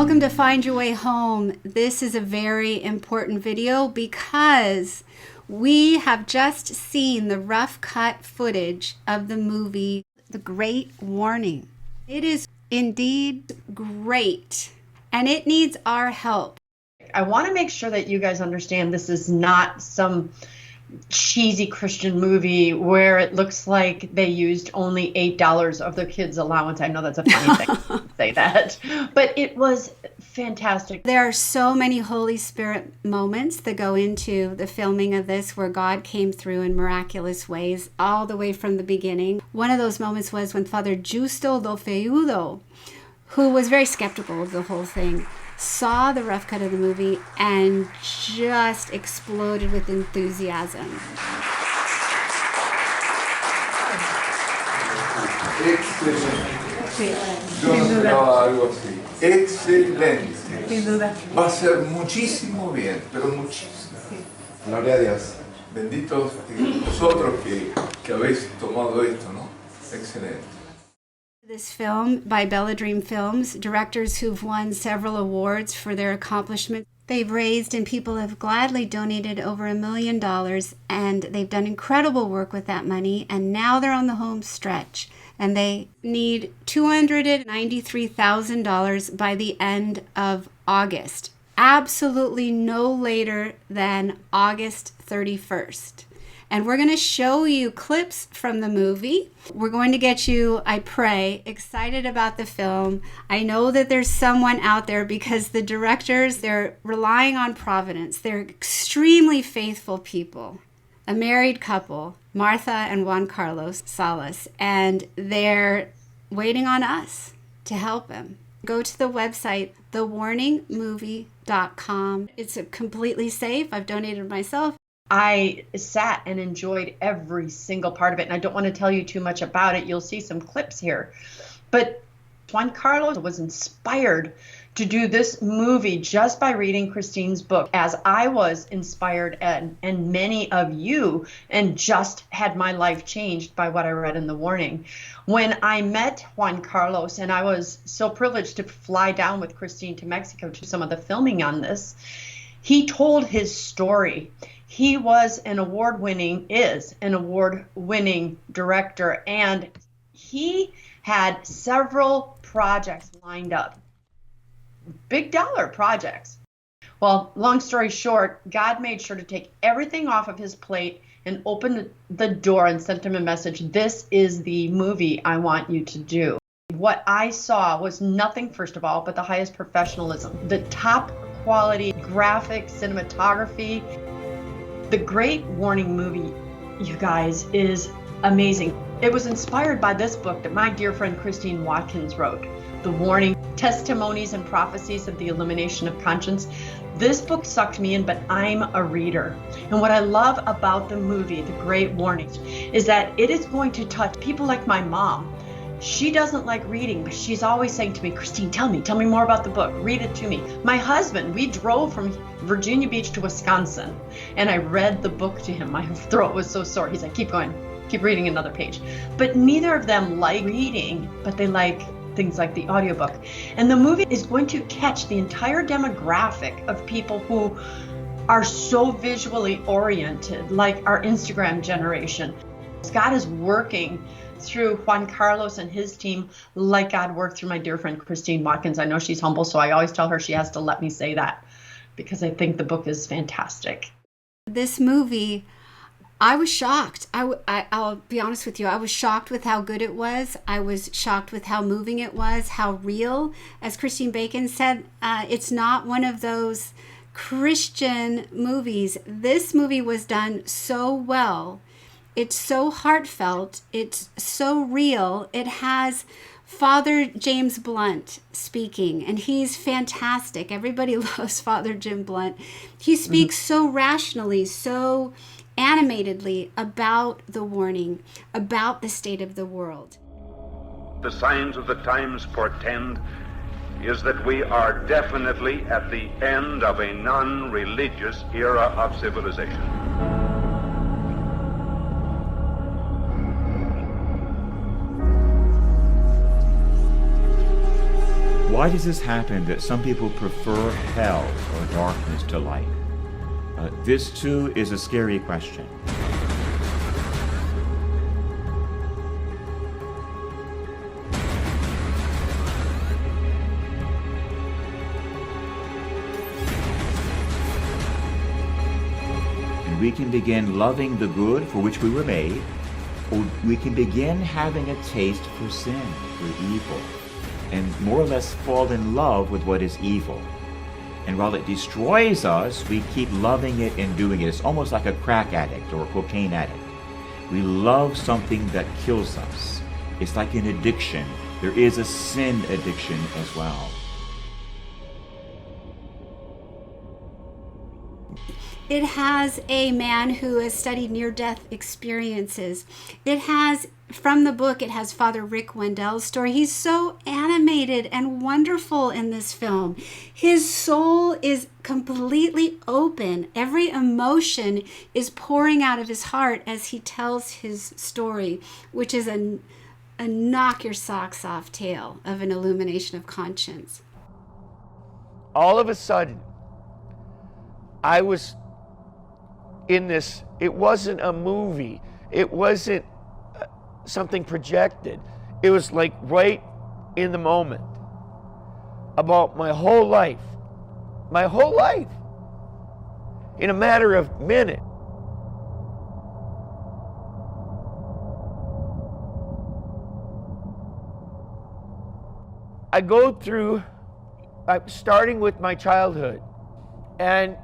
Welcome to Find Your Way Home. This is a very important video because we have just seen the rough cut footage of the movie The Great Warning. It is indeed great, and it needs our help. I want to make sure that you guys understand this is not some cheesy Christian movie where it looks like they used only $8 of their kids' allowance. I know that's a funny thing to say that, but it was fantastic. There are so many Holy Spirit moments that go into the filming of this where God came through in miraculous ways all the way from the beginning. One of those moments was when Father Justo do Feudo, who was very skeptical of the whole thing, saw the rough cut of the movie and just exploded with enthusiasm. Yo no esperaba algo así. Excelente. Sin duda. Va a ser muchísimo bien, pero muchísimo. Gloria a Dios. Benditos vosotros que habéis tomado esto, ¿no? Excelente. This film by Bella Dream Films, directors who've won several awards for their accomplishments. They've raised and people have gladly donated over $1 million, and they've done incredible work with that money, and now they're on the home stretch and they need $293,000 by the end of August. Absolutely no later than August 31st. And we're going to show you clips from the movie. We're going to get you, I pray, excited about the film. I know that there's someone out there because the directors, they're relying on providence. They're extremely faithful people. A married couple, Martha and Juan Carlos Salas, and they're waiting on us to help them. Go to the website, thewarningmovie.com. It's completely safe. I've donated myself. I sat and enjoyed every single part of it, and I don't want to tell you too much about it. You'll see some clips here. But Juan Carlos was inspired to do this movie just by reading Christine's book, as I was inspired and many of you, and just had my life changed by what I read in The Warning. When I met Juan Carlos, and I was so privileged to fly down with Christine to Mexico to some of the filming on this, he told his story. He is an award-winning director, and he had several projects lined up, big dollar projects. Well, long story short, God made sure to take everything off of his plate and opened the door and sent him a message. This is the movie I want you to do. What I saw was nothing, first of all, but the highest professionalism, the top quality graphic cinematography. The Great Warning movie, you guys, is amazing. It was inspired by this book that my dear friend Christine Watkins wrote, The Warning, Testimonies and Prophecies of the Elimination of Conscience. This book sucked me in, but I'm a reader. And what I love about the movie, The Great Warning, is that it is going to touch people like my mom. She doesn't like reading, but she's always saying to me, Christine, tell me more about the book. Read it to me. My husband, we drove from Virginia Beach to Wisconsin, and I read the book to him. My throat was so sore. He's like, keep going, keep reading another page. But neither of them like reading, but they like things like the audiobook. And the movie is going to catch the entire demographic of people who are so visually oriented, like our Instagram generation. God is working through Juan Carlos and his team like God worked through my dear friend Christine Watkins. I know she's humble, so I always tell her she has to let me say that because I think the book is fantastic. This movie, I was shocked. I'll be honest with you. I was shocked with how good it was. I was shocked with how moving it was, how real. As Christine Bacon said, it's not one of those Christian movies. This movie was done so well. It's so heartfelt. It's so real. It has Father James Blunt speaking, and he's fantastic. Everybody loves Father Jim Blunt. He speaks so rationally, so animatedly about the warning, about the state of the world. The signs of the times portend is that we are definitely at the end of a non-religious era of civilization. Why does this happen that some people prefer hell or darkness to light? This too is a scary question. And we can begin loving the good for which we were made, or we can begin having a taste for sin, for evil, and more or less fall in love with what is evil. And while it destroys us, we keep loving it and doing it. It's almost like a crack addict or a cocaine addict. We love something that kills us. It's like an addiction. There is a sin addiction as well. It has a man who has studied near-death experiences. It has, from the book, it has Father Rick Wendell's story. He's so animated and wonderful in this film. His soul is completely open. Every emotion is pouring out of his heart as he tells his story, which is a knock your socks off tale of an illumination of conscience. All of a sudden, I was in this, it wasn't a movie, it wasn't something projected, it was like right in the moment about my whole life, in a matter of minutes. I go through, starting with my childhood, and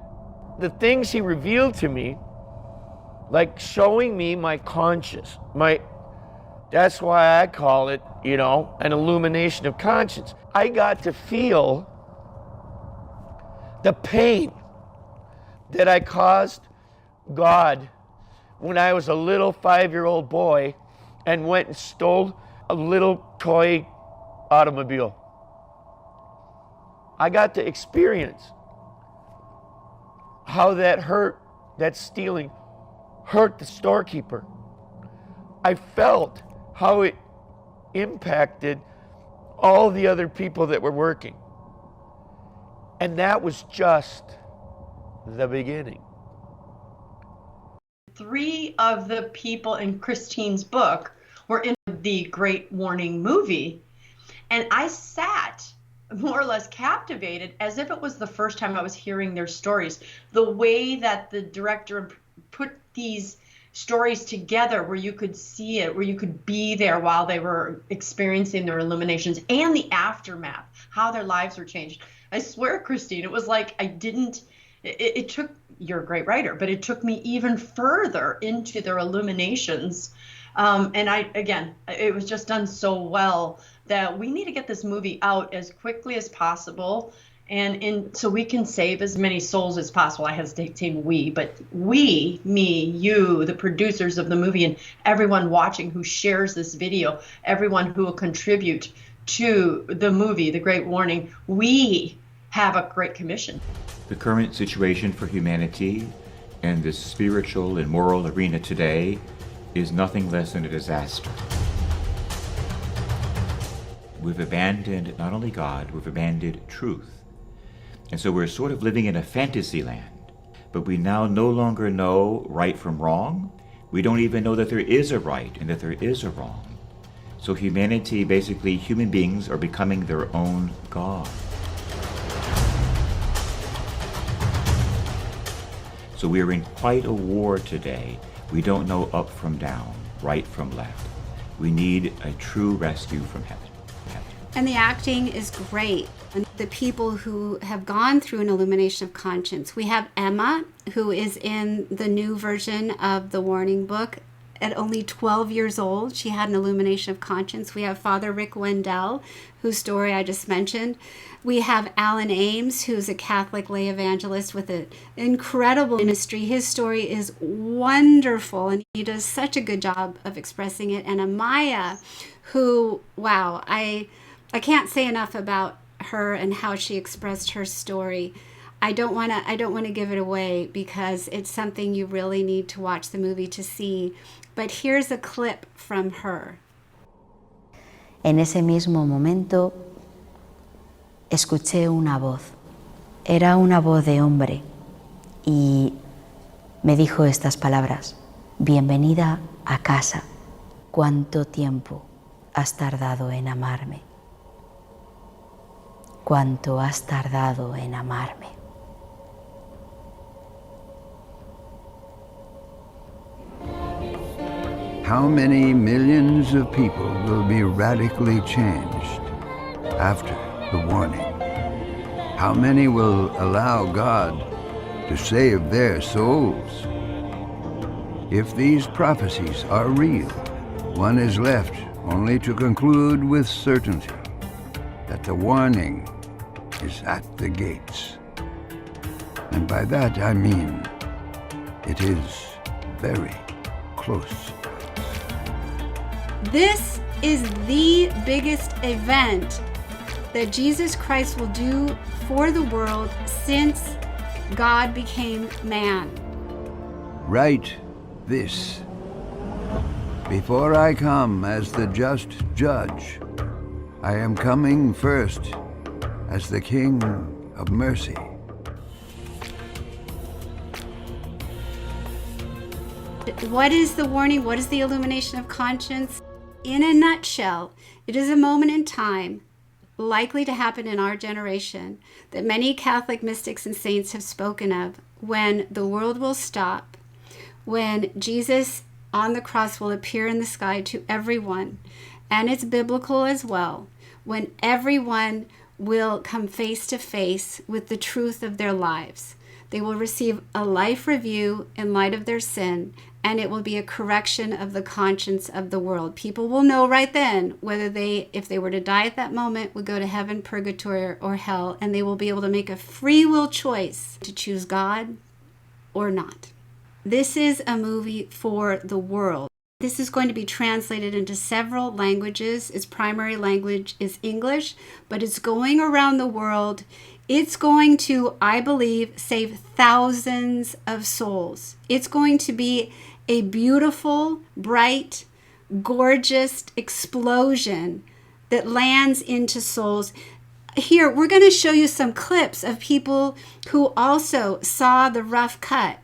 the things he revealed to me, like showing me my conscience, that's why I call it, an illumination of conscience. I got to feel the pain that I caused God when I was a little 5-year-old boy and went and stole a little toy automobile. I got to experience how that stealing hurt the storekeeper. I felt how it impacted all the other people that were working. And that was just the beginning. 3 of the people in Christine's book were in the Great Warning movie. And I sat more or less captivated as if it was the first time I was hearing their stories. The way that the director put these stories together where you could see it, where you could be there while they were experiencing their illuminations, and the aftermath, how their lives were changed. I swear, Christine, it was like it took, you're a great writer, but it took me even further into their illuminations. And it was just done so well that we need to get this movie out as quickly as possible, and so we can save as many souls as possible. I hesitate saying we, but we, me, you, the producers of the movie, and everyone watching who shares this video, everyone who will contribute to the movie, The Great Warning, we have a great commission. The current situation for humanity and the spiritual and moral arena today is nothing less than a disaster. We've abandoned not only God, we've abandoned truth. And so we're sort of living in a fantasy land, but we now no longer know right from wrong. We don't even know that there is a right and that there is a wrong. So humanity, basically human beings, are becoming their own God. So we are in quite a war today. We don't know up from down, right from left. We need a true rescue from heaven. And the acting is great. And the people who have gone through an illumination of conscience. We have Emma, who is in the new version of the Warning book. At only 12 years old, she had an illumination of conscience. We have Father Rick Wendell, whose story I just mentioned. We have Alan Ames, who's a Catholic lay evangelist with an incredible ministry. His story is wonderful, and he does such a good job of expressing it. And Amaya, who, wow, I can't say enough about her and how she expressed her story. I don't want to give it away because it's something you really need to watch the movie to see. But here's a clip from her. En ese mismo momento escuché una voz. Era una voz de hombre y me dijo estas palabras: bienvenida a casa. ¿Cuánto tiempo has tardado en amarme? ¿Cuánto has tardado en amarme? How many millions of people will be radically changed after the warning? How many will allow God to save their souls? If these prophecies are real, one is left only to conclude with certainty that the warning is at the gates. And by that I mean it is very close. This is the biggest event that Jesus Christ will do for the world since God became man. Write this: before I come as the just judge, I am coming first as the King of mercy. What is the warning? What is the illumination of conscience? In a nutshell, it is a moment in time likely to happen in our generation that many Catholic mystics and saints have spoken of, when the world will stop, when Jesus on the cross will appear in the sky to everyone, and it's biblical as well, when everyone will come face to face with the truth of their lives. They will receive a life review in light of their sin, and it will be a correction of the conscience of the world. People will know right then whether they, if they were to die at that moment, would go to heaven, purgatory, or hell, and they will be able to make a free will choice to choose God or not. This is a movie for the world. This is going to be translated into several languages. Its primary language is English, but it's going around the world. It's going to, I believe, save thousands of souls. It's going to be a beautiful, bright, gorgeous explosion that lands into souls. Here, we're going to show you some clips of people who also saw the rough cut.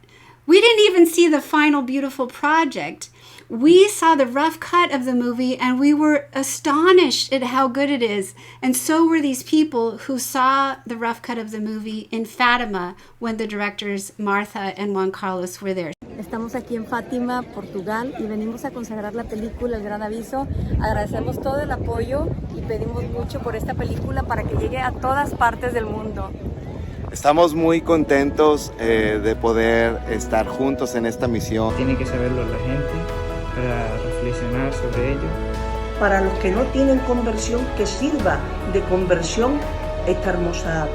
We didn't even see the final beautiful project. We saw the rough cut of the movie and we were astonished at how good it is. And so were these people who saw the rough cut of the movie in Fatima when the directors Martha and Juan Carlos were there. Estamos aquí en Fátima, Portugal, y venimos a consagrar la película El Gran Aviso. Agradecemos todo el apoyo y pedimos mucho por esta película para que llegue a todas partes del mundo. Estamos muy contentos de poder estar juntos en esta misión. Tiene que saberlo la gente para reflexionar sobre ello. Para los que no tienen conversión, que sirva de conversión esta hermosa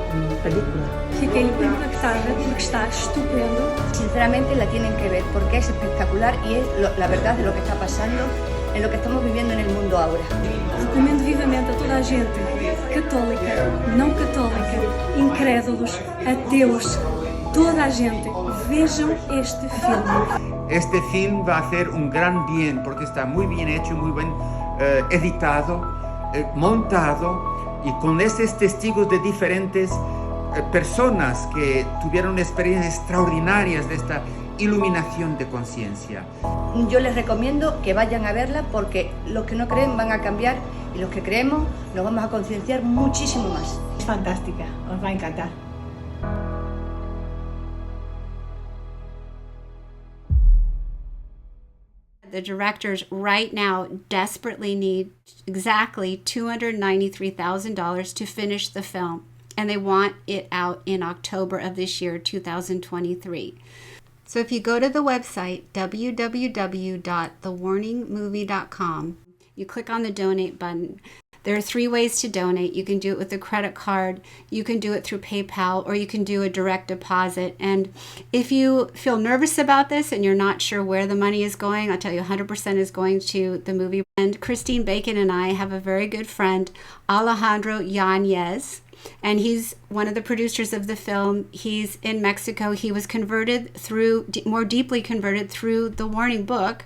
película. Fiquei impactada porque está estupendo. Sinceramente la tienen que ver porque es espectacular y es la verdad de lo que está pasando, en lo que estamos viviendo en el mundo ahora. Recomendo vivamente a toda a gente, católica, não católica, incrédulos, ateus, toda a gente, vejam este filme. Este film va a hacer un gran bien porque está muy bien hecho, muy bien editado, montado, y con estos testigos de diferentes personas que tuvieron experiencias extraordinarias de esta iluminación de conciencia. Yo les recomiendo que vayan a verla porque los que no creen van a cambiar y los que creemos nos vamos a concienciar muchísimo más. Es fantástica, os va a encantar. The directors right now desperately need exactly $293,000 to finish the film, and they want it out in October of this year, 2023. So if you go to the website, www.thewarningmovie.com, you click on the donate button. There are 3 ways to donate. You can do it with a credit card, you can do it through PayPal, or you can do a direct deposit. And if you feel nervous about this and you're not sure where the money is going, I'll tell you 100% is going to the movie. And Christine Bacon and I have a very good friend, Alejandro Yanez. and he's one of the producers of the film. He's in Mexico. He was converted more deeply converted through the Warning book,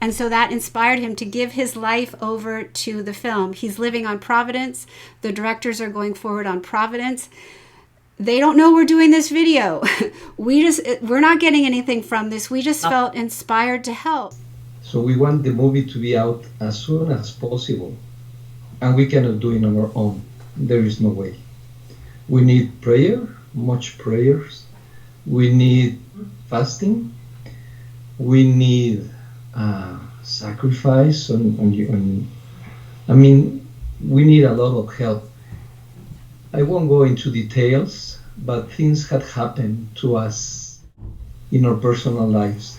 and so that inspired him to give his life over to the film. He's living on Providence. The directors are going forward on Providence. They don't know we're doing this video. We're not getting anything from this. We just felt inspired to help. So we want the movie to be out as soon as possible, and we cannot do it on our own. There is no way. We need prayer, much prayers. We need fasting. We need sacrifice. We need a lot of help. I won't go into details, but things had happened to us in our personal lives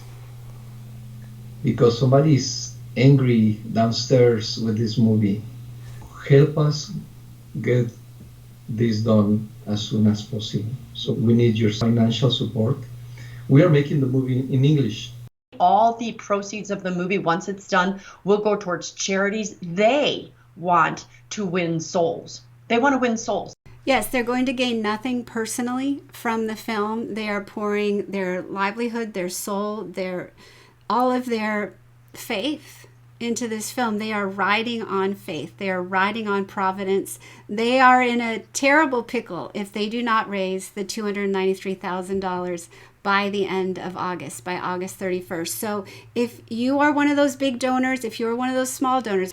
because somebody is angry downstairs with this movie. Help us get this done as soon as possible. So we need your financial support. We are making the movie in English. All the proceeds of the movie, once it's done, will go towards charities. They want to win souls. They want to win souls. Yes, they're going to gain nothing personally from the film. They are pouring their livelihood, their soul, all of their faith into this film. They are riding on faith. They are riding on Providence. They are in a terrible pickle if they do not raise the $293,000 by the end of August, by August 31st. So if you are one of those big donors, if you're one of those small donors,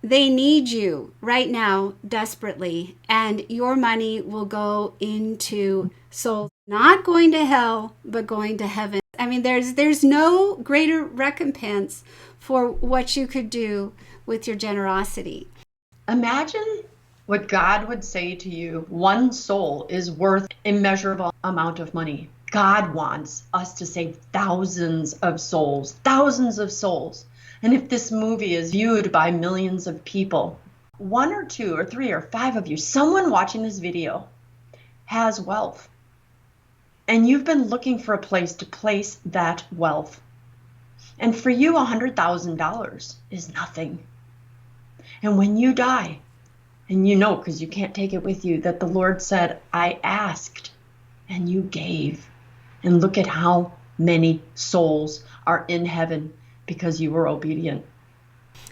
they need you right now desperately, and your money will go into souls, not going to hell, but going to heaven. I mean, there's no greater recompense for what you could do with your generosity. Imagine what God would say to you. One soul is worth immeasurable amount of money. God wants us to save thousands of souls. And if this movie is viewed by millions of people, 1 or 2 or 3 or 5 of you, someone watching this video has wealth. And you've been looking for a place to place that wealth. And for you, $100,000 is nothing. And when you die, and you know, because you can't take it with you, that the Lord said, I asked and you gave. And look at how many souls are in heaven because you were obedient.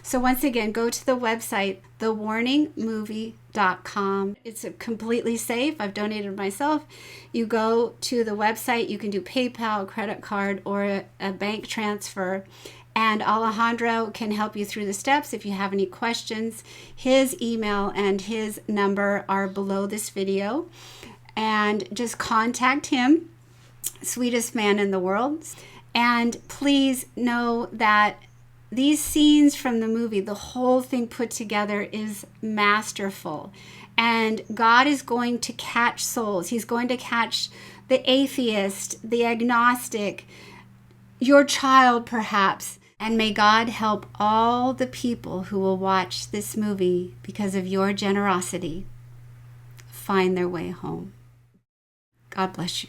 So once again, go to the website, thewarningmovie.com. It's completely safe. I've donated myself. You go to the website, you can do PayPal, credit card, or a bank transfer. And Alejandro can help you through the steps. If you have any questions, his email and his number are below this video. And just contact him, sweetest man in the world. And please know that these scenes from the movie, the whole thing put together is masterful. And God is going to catch souls. He's going to catch the atheist, the agnostic, your child perhaps. And may God help all the people who will watch this movie because of your generosity find their way home. God bless you.